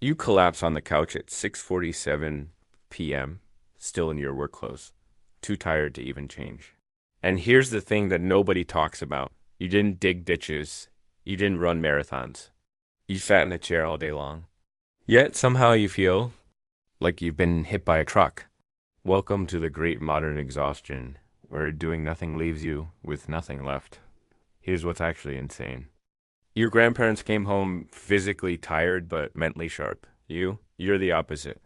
You collapse on the couch at 6:47 p.m., still in your work clothes, too tired to even change. And here's the thing that nobody talks about. You didn't dig ditches. You didn't run marathons. You sat in a chair all day long. Yet somehow you feel like you've been hit by a truck. Welcome to the Great Modern Exhaustion, where doing nothing leaves you with nothing left. Here's what's actually insane. Your grandparents came home physically tired but mentally sharp. You're the opposite.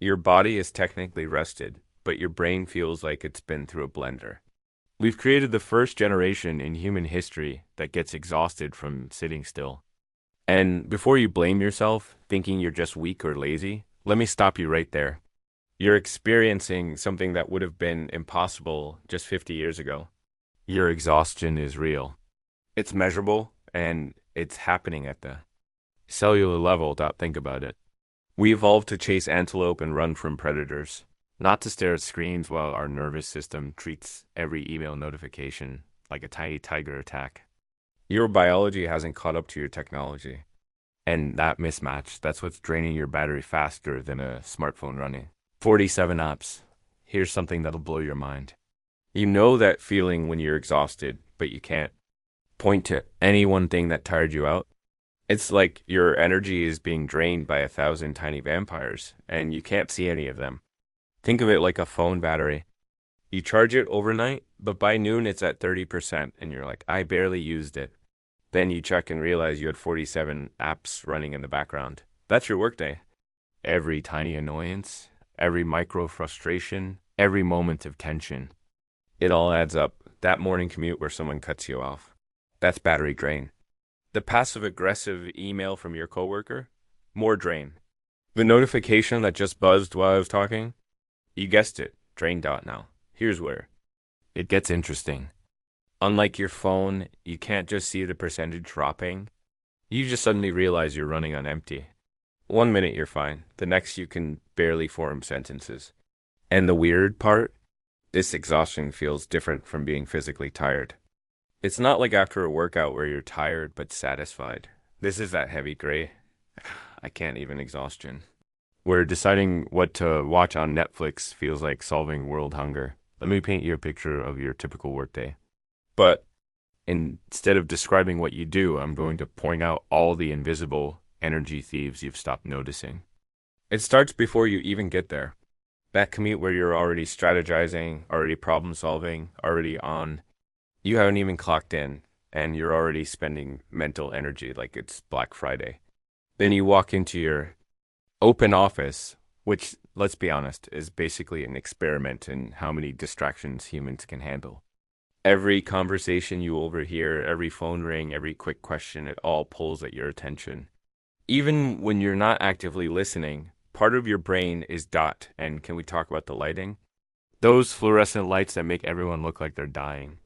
Your body is technically rested, but your brain feels like it's been through a blender. We've created the first generation in human history that gets exhausted from sitting still. And before you blame yourself, thinking you're just weak or lazy, let me stop you right there. You're experiencing something that would have been impossible just 50 years ago. Your exhaustion is real. It's measurable, and it's happening at the cellular level. Think about it. We evolved to chase antelope and run from predators, not to stare at screens while our nervous system treats every email notification like a tiny tiger attack. Your biology hasn't caught up to your technology. And that mismatch, that's what's draining your battery faster than a smartphone running. 47 apps. Here's something that'll blow your mind. You know that feeling when you're exhausted, but you can't point to any one thing that tired you out. It's like your energy is being drained by 1,000 tiny vampires, and you can't see any of them. Think of it like a phone battery. You charge it overnight, but by noon it's at 30%, and you're like, I barely used it. Then you check and realize you had 47 apps running in the background. That's your workday. Every tiny annoyance, every micro frustration, every moment of tension. It all adds up. That morning commute where someone cuts you off. That's battery drain. The passive-aggressive email from your coworker? More drain. The notification that just buzzed while I was talking? You guessed it. Drain dot now. Here's where it gets interesting. Unlike your phone, you can't just see the percentage dropping. You just suddenly realize you're running on empty. 1 minute you're fine. The next you can barely form sentences. And the weird part? This exhaustion feels different from being physically tired. It's not like after a workout where you're tired but satisfied. This is that heavy gray. I can't even exhaustion. Where deciding what to watch on Netflix feels like solving world hunger. Let me paint you a picture of your typical workday. But instead of describing what you do, I'm going to point out all the invisible energy thieves you've stopped noticing. It starts before you even get there. That commute where you're already strategizing, already problem solving, already on. You haven't even clocked in, and you're already spending mental energy like it's Black Friday. Then you walk into your open office, which, let's be honest, is basically an experiment in how many distractions humans can handle. Every conversation you overhear, every phone ring, every quick question, it all pulls at your attention. Even when you're not actively listening, part of your brain is dot, and can we talk about the lighting? Those fluorescent lights that make everyone look like they're dying.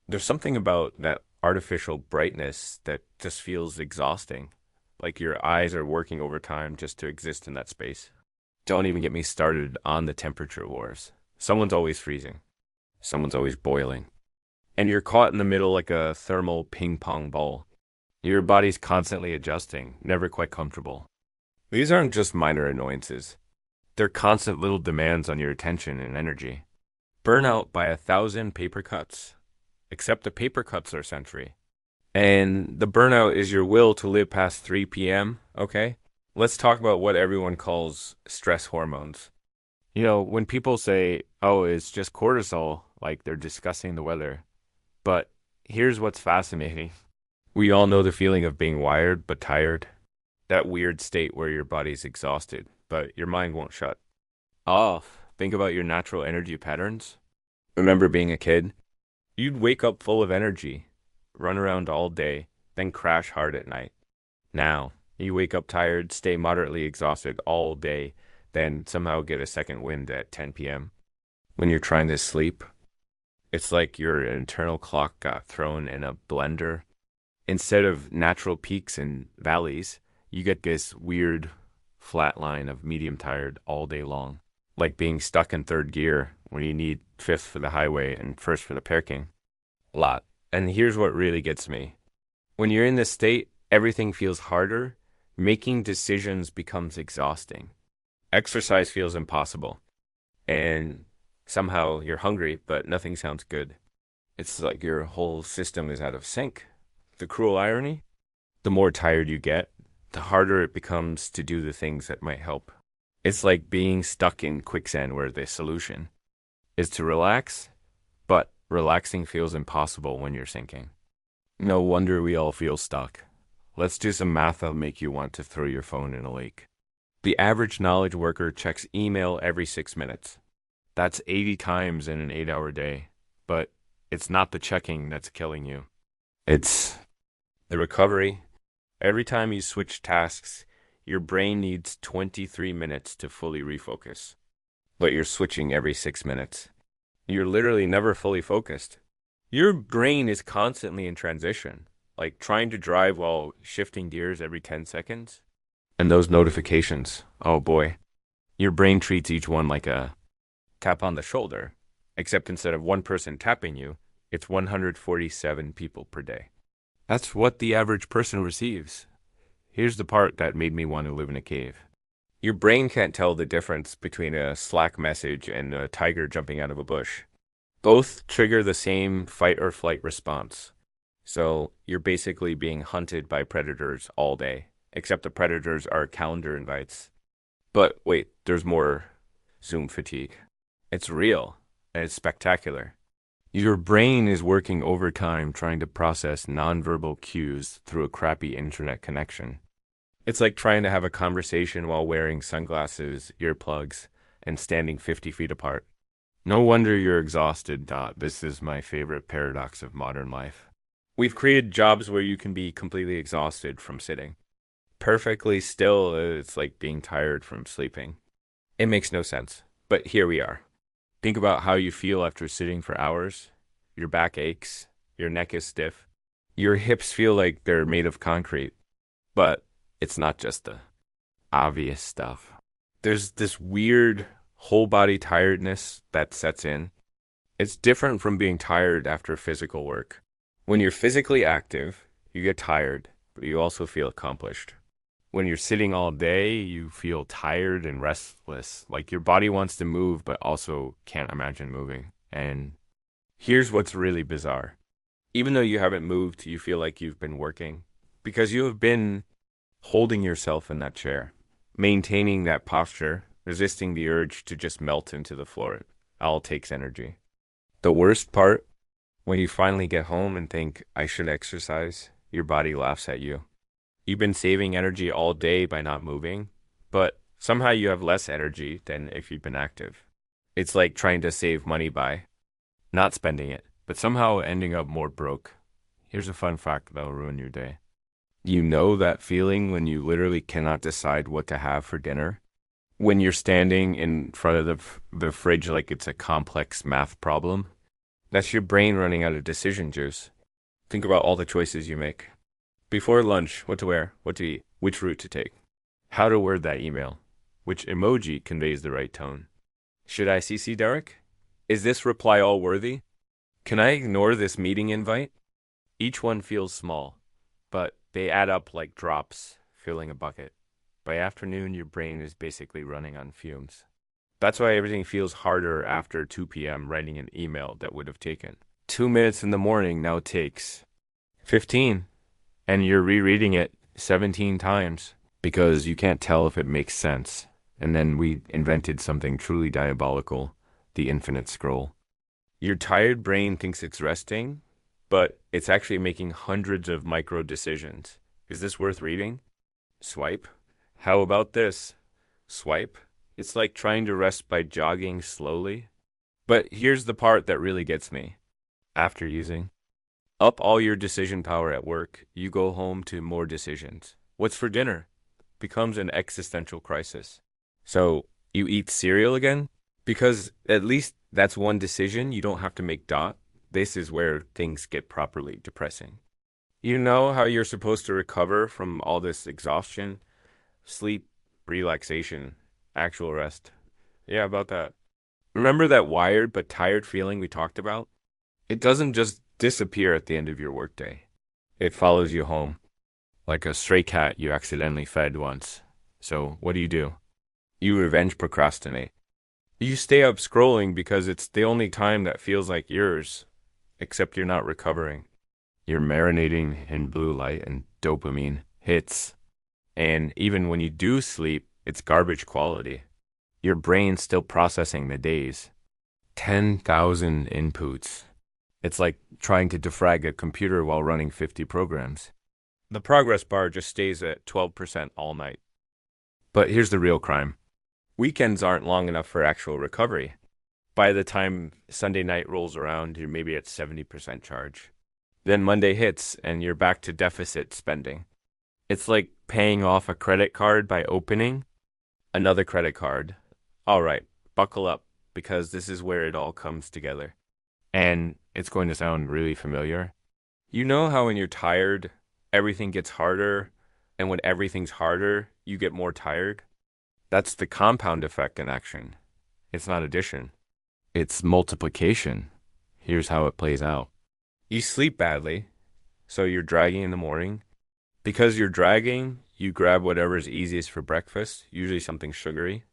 There's something about that artificial brightness that just feels exhausting, like your eyes are working overtime just to exist in that space. Don't even get me started on the temperature wars. Someone's always freezing. Someone's always boiling. And you're caught in the middle like a thermal ping pong ball. Your body's constantly adjusting, never quite comfortable. These aren't just minor annoyances. They're constant little demands on your attention and energy. Burnout by 1,000 paper cuts. Except the paper cuts are sentry. And the burnout is your will to live past 3 p.m., okay? Let's talk about what everyone calls stress hormones. You know, when people say, oh, it's just cortisol, like they're discussing the weather. But here's what's fascinating. We all know the feeling of being wired but tired. That weird state where your body's exhausted, but your mind won't shut off. Think about your natural energy patterns. Remember being a kid? You'd wake up full of energy, run around all day, then crash hard at night. Now, you wake up tired, stay moderately exhausted all day, then somehow get a second wind at 10 p.m. When you're trying to sleep, it's like your internal clock got thrown in a blender. Instead of natural peaks and valleys, you get this weird flat line of medium tired all day long. Like being stuck in third gear when you need fifth for the highway and first for the parking lot. And here's what really gets me. When you're in this state, everything feels harder, Making decisions becomes exhausting. Exercise feels impossible. And somehow you're hungry, but nothing sounds good. It's like your whole system is out of sync. The cruel irony? The more tired you get, the harder it becomes to do the things that might help. It's like being stuck in quicksand where the solution is to relax, but relaxing feels impossible when you're sinking. No wonder we all feel stuck. Let's do some math that'll make you want to throw your phone in a lake. The average knowledge worker checks email every 6 minutes. That's 80 times in an 8-hour day. But it's not the checking that's killing you. It's the recovery. Every time you switch tasks, your brain needs 23 minutes to fully refocus. But you're switching every 6 minutes. You're literally never fully focused. Your brain is constantly in transition, like trying to drive while shifting gears every 10 seconds. And those notifications, oh boy. Your brain treats each one like a tap on the shoulder, except instead of one person tapping you, it's 147 people per day. That's what the average person receives. Here's the part that made me want to live in a cave. Your brain can't tell the difference between a Slack message and a tiger jumping out of a bush. Both trigger the same fight or flight response. So you're basically being hunted by predators all day, except the predators are calendar invites. But wait, there's more. Zoom fatigue. It's real, and it's spectacular. Your brain is working overtime trying to process nonverbal cues through a crappy internet connection. It's like trying to have a conversation while wearing sunglasses, earplugs, and standing 50 feet apart. No wonder you're exhausted. This is my favorite paradox of modern life. We've created jobs where you can be completely exhausted from sitting. Perfectly still, it's like being tired from sleeping. It makes no sense, but here we are. Think about how you feel after sitting for hours. Your back aches, your neck is stiff, your hips feel like they're made of concrete. But it's not just the obvious stuff. There's this weird whole body tiredness that sets in. It's different from being tired after physical work. When you're physically active, you get tired, but you also feel accomplished. When you're sitting all day, you feel tired and restless, like your body wants to move but also can't imagine moving. And here's what's really bizarre. Even though you haven't moved, you feel like you've been working because you have been holding yourself in that chair, maintaining that posture, resisting the urge to just melt into the floor. It all takes energy. The worst part, when you finally get home and think, I should exercise, your body laughs at you. You've been saving energy all day by not moving, but somehow you have less energy than if you've been active. It's like trying to save money by not spending it, but somehow ending up more broke. Here's a fun fact that'll ruin your day. You know that feeling when you literally cannot decide what to have for dinner? When you're standing in front of the fridge like it's a complex math problem? That's your brain running out of decision juice. Think about all the choices you make. Before lunch, what to wear, what to eat, which route to take, how to word that email, which emoji conveys the right tone. Should I CC Derek? Is this reply all worthy? Can I ignore this meeting invite? Each one feels small, but they add up like drops filling a bucket. By afternoon, your brain is basically running on fumes. That's why everything feels harder after 2 p.m. writing an email that would have taken 2 minutes in the morning now takes 15. And you're rereading it 17 times because you can't tell if it makes sense. And then we invented something truly diabolical, the infinite scroll. Your tired brain thinks it's resting, but it's actually making hundreds of micro decisions. Is this worth reading? Swipe. How about this? Swipe. It's like trying to rest by jogging slowly. But here's the part that really gets me. After using up all your decision power at work, you go home to more decisions. What's for dinner? Becomes an existential crisis. So you eat cereal again? Because at least that's one decision you don't have to make. This is where things get properly depressing. You know how you're supposed to recover from all this exhaustion? Sleep, relaxation, actual rest. Yeah, about that. Remember that wired but tired feeling we talked about? It doesn't just disappear at the end of your workday. It follows you home. like a stray cat you accidentally fed once. So what do? You revenge procrastinate. You stay up scrolling because it's the only time that feels like yours, except you're not recovering. You're marinating in blue light and dopamine hits. And even when you do sleep, it's garbage quality. Your brain's still processing the days. 10,000 inputs. It's like trying to defrag a computer while running 50 programs. The progress bar just stays at 12% all night. But here's the real crime. Weekends aren't long enough for actual recovery. By the time Sunday night rolls around, you're maybe at 70% charge. Then Monday hits and you're back to deficit spending. It's like paying off a credit card by opening another credit card. All right, buckle up because this is where it all comes together. And it's going to sound really familiar. You know how when you're tired, everything gets harder, and when everything's harder, you get more tired? That's the compound effect in action. It's not addition, it's multiplication. Here's how it plays out. You sleep badly, so you're dragging in the morning. Because you're dragging, you grab whatever's easiest for breakfast, usually something sugary.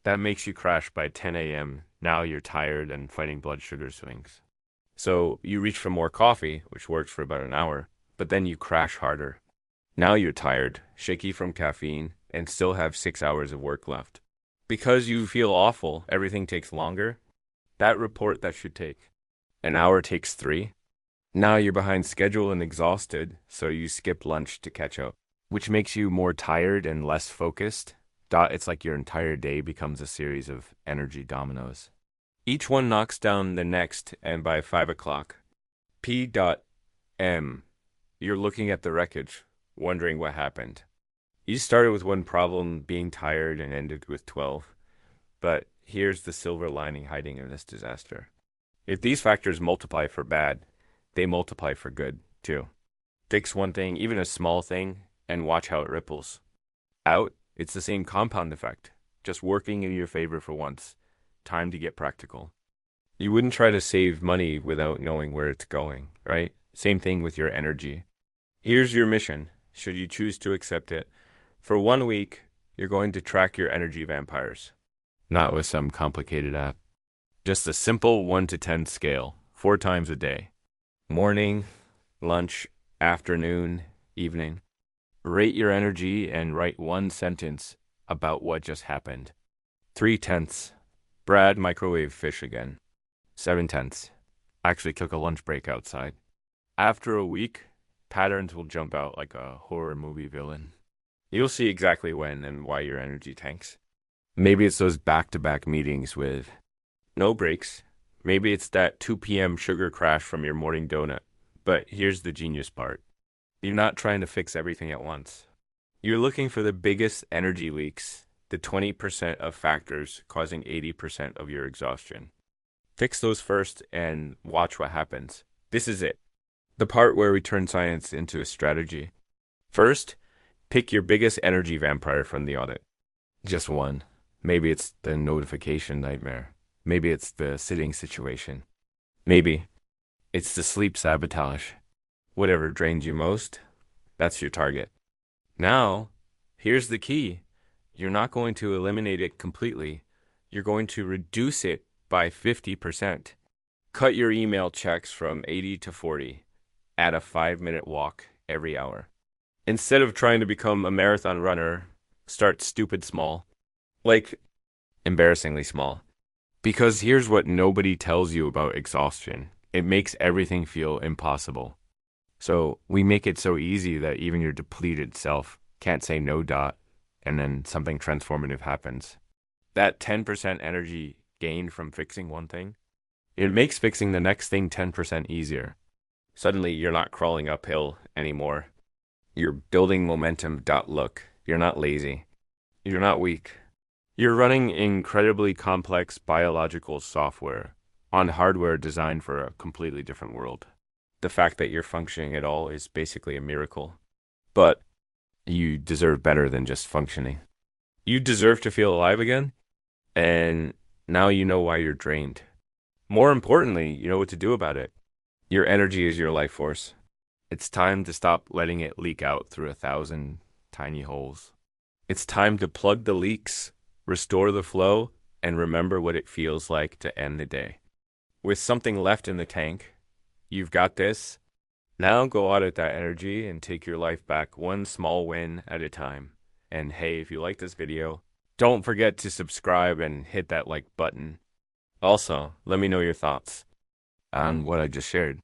That makes you crash by 10 a.m. Now you're tired and fighting blood sugar swings. So you reach for more coffee, which works for about an hour, but then you crash harder. Now you're tired, shaky from caffeine, and still have 6 hours of work left. Because you feel awful, everything takes longer. That report that should take an hour takes 3. Now you're behind schedule and exhausted, so you skip lunch to catch up, which makes you more tired and less focused. It's like your entire day becomes a series of energy dominoes. Each one knocks down the next, and by 5 o'clock, P.M., you're looking at the wreckage, wondering what happened. You started with one problem, being tired, and ended with 12. But here's the silver lining hiding in this disaster. If these factors multiply for bad, they multiply for good, too. Fix one thing, even a small thing, and watch how it ripples. Out, it's the same compound effect, just working in your favor for once. Time to get practical. You wouldn't try to save money without knowing where it's going, right? Same thing with your energy. Here's your mission, should you choose to accept it. For 1 week, you're going to track your energy vampires. Not with some complicated app. Just a simple 1 to 10 scale, 4 times a day. Morning, lunch, afternoon, evening. Rate your energy and write 1 sentence about what just happened. 3/10. Brad microwave fish again. 7/10. Actually took a lunch break outside. After a week, patterns will jump out like a horror movie villain. You'll see exactly when and why your energy tanks. Maybe it's those back-to-back meetings with no breaks. Maybe it's that 2 p.m. sugar crash from your morning donut. But here's the genius part. You're not trying to fix everything at once. You're looking for the biggest energy leaks, the 20% of factors causing 80% of your exhaustion. Fix those first and watch what happens. This is it. The part where we turn science into a strategy. First, pick your biggest energy vampire from the audit. Just one. Maybe it's the notification nightmare. Maybe it's the sitting situation. Maybe it's the sleep sabotage. Whatever drains you most, that's your target. Now, here's the key. You're not going to eliminate it completely. You're going to reduce it by 50%. Cut your email checks from 80 to 40. Add a 5-minute walk every hour. Instead of trying to become a marathon runner, start stupid small. Like, embarrassingly small. Because here's what nobody tells you about exhaustion. It makes everything feel impossible. So we make it so easy that even your depleted self can't say no dot, and then something transformative happens. That 10% energy gained from fixing one thing, it makes fixing the next thing 10% easier. Suddenly you're not crawling uphill anymore. You're building momentum. Look, you're not lazy. You're not weak. You're running incredibly complex biological software on hardware designed for a completely different world. The fact that you're functioning at all is basically a miracle. But you deserve better than just functioning. You deserve to feel alive again, and now you know why you're drained. More importantly, you know what to do about it. Your energy is your life force. It's time to stop letting it leak out through 1,000 tiny holes. It's time to plug the leaks, restore the flow, and remember what it feels like to end the day. With something left in the tank, you've got this. Now go audit that energy and take your life back one small win at a time. And hey, if you like this video, don't forget to subscribe and hit that like button. Also, let me know your thoughts on what I just shared.